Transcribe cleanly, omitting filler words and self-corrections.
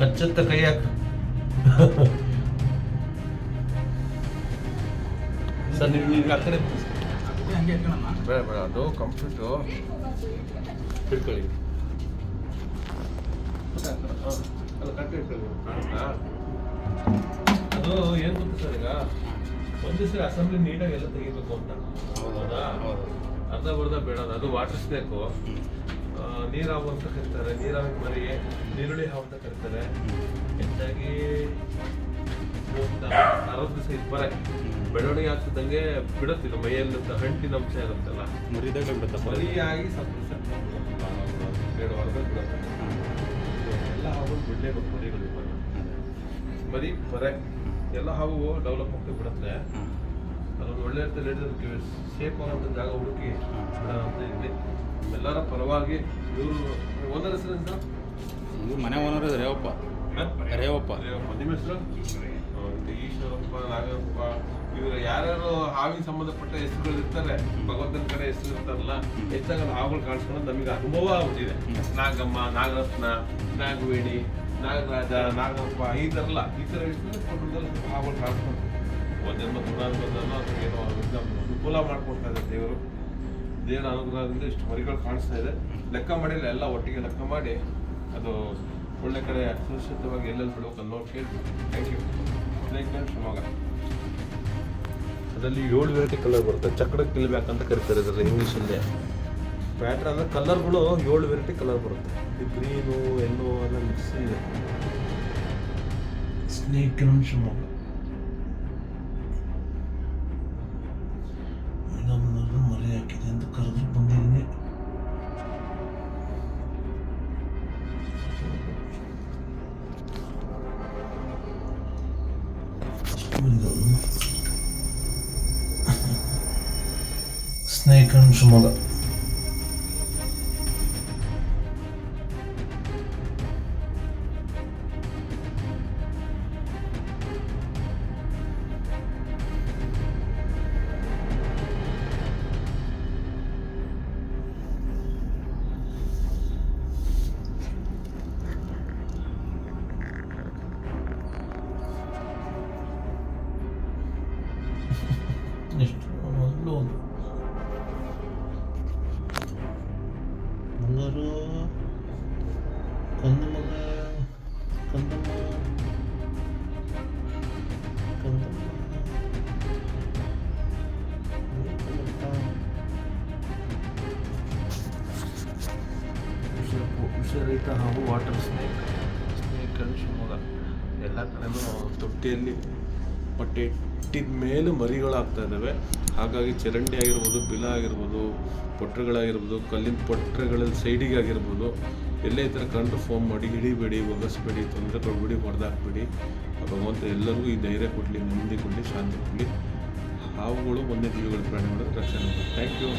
ಕಚ್ಚತ್ತ ಕೈ ಹಾಕ. ಸರ್ ನೀವು ಆ ಕಡೆ ಬೇಡ ಬೇಡ, ಅದು ಕಂಪ್ಲೀಟು ಹಿಡ್ಕೊಳ್ಳಿ. ಅದು ಕಟ್ಟಿ ಇಟ್ಕೊಳ್ಳಿ. ಕಾಣುತ್ತಾ? ಅದು ಏನು ಗೊತ್ತು ಸರ್, ಈಗ ಒಂದು ದಿವಸ ಅಸೆಂಬ್ಲಿ ನೀಟಾಗಿ ಎಲ್ಲ ತೆಗಿಬೇಕು ಅಂತ. ಹೌದಾ? ಅರ್ಧ ಬರ್ಧ ಬೇಡ, ಅದು ವಾಟರ್ ಸ್ನೇಕು. ನೀರಾವು ಅಂತ ಕರೀತಾರೆ, ನೀರಾವಿ ಮರಿ, ನೀರುಳ್ಳಿ ಹಾವು ಅಂತ ಕರೀತಾರೆ. ಹೆಚ್ಚಾಗಿ 60 ದಿವಸ ಇಬ್ಬರೇ ಬೆಳವಣಿಗೆ ಆಗ್ತಿದ್ದಂಗೆ ಬಿಡುತ್ತಿಲ್ಲ. ಮೈಯಲ್ಲಿ ಹಂಟಿನ ಅಂಶ ಇರುತ್ತಲ್ಲ, ಮರಿದಾಗ ಬಿಡುತ್ತೆ. ಮರಿಯಾಗಿ ಸ್ವಲ್ಪ ಎರಡು ವಾರದಲ್ಲಿ ಬಿಡುತ್ತೆ. ಎಲ್ಲ ಹಾವು ಬಿಡಲೇಬೇಕು ಮರಿಗಳು. ಮರಿ ಬರೆ ಎಲ್ಲ ಹಾವು ಡೆವಲಪ್ ಆಗ್ತಾ ಬಿಡುತ್ತೆ. ಅದೊಂದು ಒಳ್ಳೆ ಅದಕ್ಕೆ ಸೇಫ್ ಆಗೋಂಥ ಜಾಗ ಹುಡುಕಿ ಬಿಡೋಣ ಅಂತ ಇದ್ವಿ. ಎಲ್ಲರ ಪರವಾಗಿ ಇವರು ಓನರ್ ಹೆಸರಿಂದ ಇವ್ರು ಮನೆ ಓನರ್ ರೇವಪ್ಪ. ರೇವಪ್ಪ ನಿಮ್ಮ ಹೆಸರು? ಈಶ್ವರಪ್ಪ, ನಾಗಪ್ಪ, ಇವರು ಯಾರ್ಯಾರು ಹಾವಿನ ಸಂಬಂಧಪಟ್ಟ ಹೆಸರುಗಳು ಇರ್ತಾರೆ, ಭಗವಂತನ ಕಡೆ ಹೆಸರು ಇರ್ತಾರಲ್ಲ, ಹೆಚ್ಚಾಗಿ ಹಾವುಗಳು ಕಾಣಿಸ್ಕೊಂಡು ನಮಗೆ ಅನುಭವ ಆಗ್ಬಿಟ್ಟಿದೆ. ನಾಗಮ್ಮ, ನಾಗರತ್ನ, ನಾಗವೇಣಿ, ನಾಗರಾಜ, ನಾಗಪ್ಪ, ಈ ಥರ ಹೆಸರು ಹಾವುಗಳು ಕಾಣಿಸ್ಕೊಂಡು ಒಂದೆಲ್ಲ ದುರಾನುಬಂಧನೋ ಅಥವಾ ಏನೋ ಅನುಕೂಲ ಮಾಡ್ಕೊಡ್ತಾ ಇದೆ ದೇವರು. ದೇವರ ಅನುಗ್ರಹದಿಂದ ಇಷ್ಟು ಮರಿಗಳು ಕಾಣಿಸ್ತಾ ಇದೆ. ಲೆಕ್ಕ ಮಾಡಿಲ್ಲ, ಎಲ್ಲ ಒಟ್ಟಿಗೆ ಲೆಕ್ಕ ಮಾಡಿ ಅದು ಒಳ್ಳೆ ಕಡೆ ಸುರಕ್ಷಿತವಾಗಿ ಎಲ್ಲೆಲ್ಲಿ ಬಿಡಬೇಕು ಅನ್ನೋ ಕೇಳ್ತೀವಿ. Thank you. ಶಿವಮೊಗ್ಗ ಅದರಲ್ಲಿ 7 ವೆರೈಟಿ ಕಲರ್ ಬರುತ್ತೆ. ಚಕ್ರ ಕಿಲ್ಬ್ಯಾಕ್ ಅಂತ ಕರೀತಾರೆ ಇದರಲ್ಲಿ ಇಂಗ್ಲೀಷಲ್ಲೇ. ಪ್ಯಾಟ್ರನ್ ಅಂದರೆ ಕಲರ್ಗಳು 7 ವೆರೈಟಿ ಕಲರ್ ಬರುತ್ತೆ. ಇದು ಗ್ರೀನು, ಎಲ್ಲೋ ಎಲ್ಲ ಮಿಕ್ಸ್ ಇದೆ. ಸ್ನೇಕ್ ಶಿವಮೊಗ್ಗ ಮೇಡಮ್ನವರು ಮರಿ ಹಾಕಿದೆ ಅಂತ ಕರೆದು ಬಂದಿದ್ದೀನಿ. ಸ್ನೇಕ್ ಶಿವಮೊಗ್ಗ ಎಷ್ಟು ಒಂದು ಮುಂಗಾರು ಕಂದಮಗ ಕಂದಮ್ಮ ಕಂದಮ್ಮ ವಿಷರಹಿತ ಹಾವು water snake. Snake and Shivamogga ಎಲ್ಲ ಕಡೆನೂ ತೊಟ್ಟಿಯಲ್ಲಿ ಬಟ್ಟೆ ಇಟ್ಟಿದ ಮೇಲೆ ಮರಿಗಳಾಗ್ತಾ ಇದ್ದಾವೆ. ಹಾಗಾಗಿ ಚರಂಡಿ ಆಗಿರ್ಬೋದು, ಬಿಲ ಆಗಿರ್ಬೋದು, ಪೊಟ್ರೆಗಳಾಗಿರ್ಬೋದು, ಕಲ್ಲಿನ ಪೊಟ್ರೆಗಳಲ್ಲಿ ಸೈಡಿಗೆ ಆಗಿರ್ಬೋದು, ಎಲ್ಲೇ ಈ ಥರ ಕಂಡು ಫೋನ್ ಮಾಡಿ ಹಿಡಿಬೇಡಿ, ಒಗ್ಗಿಸ್ಬೇಡಿ, ತೊಂದರೆ ಕೊಡಬೇಡಿ, ಹೊಡೆದಾಕ್ಬೇಡಿ. ಭಗವಂತ ಎಲ್ಲರಿಗೂ ಈ ಧೈರ್ಯ ಕೊಡಲಿ, ನೆಮ್ಮದಿ ಕೊಡಲಿ, ಶಾಂತಿ ಕೊಡಲಿ. ಹಾವುಗಳು ವನ್ಯಜೀವಿಗಳ ಪ್ರಾಣಿಗಳು ರಕ್ಷಣೆ ಮಾಡಿ. Thank you.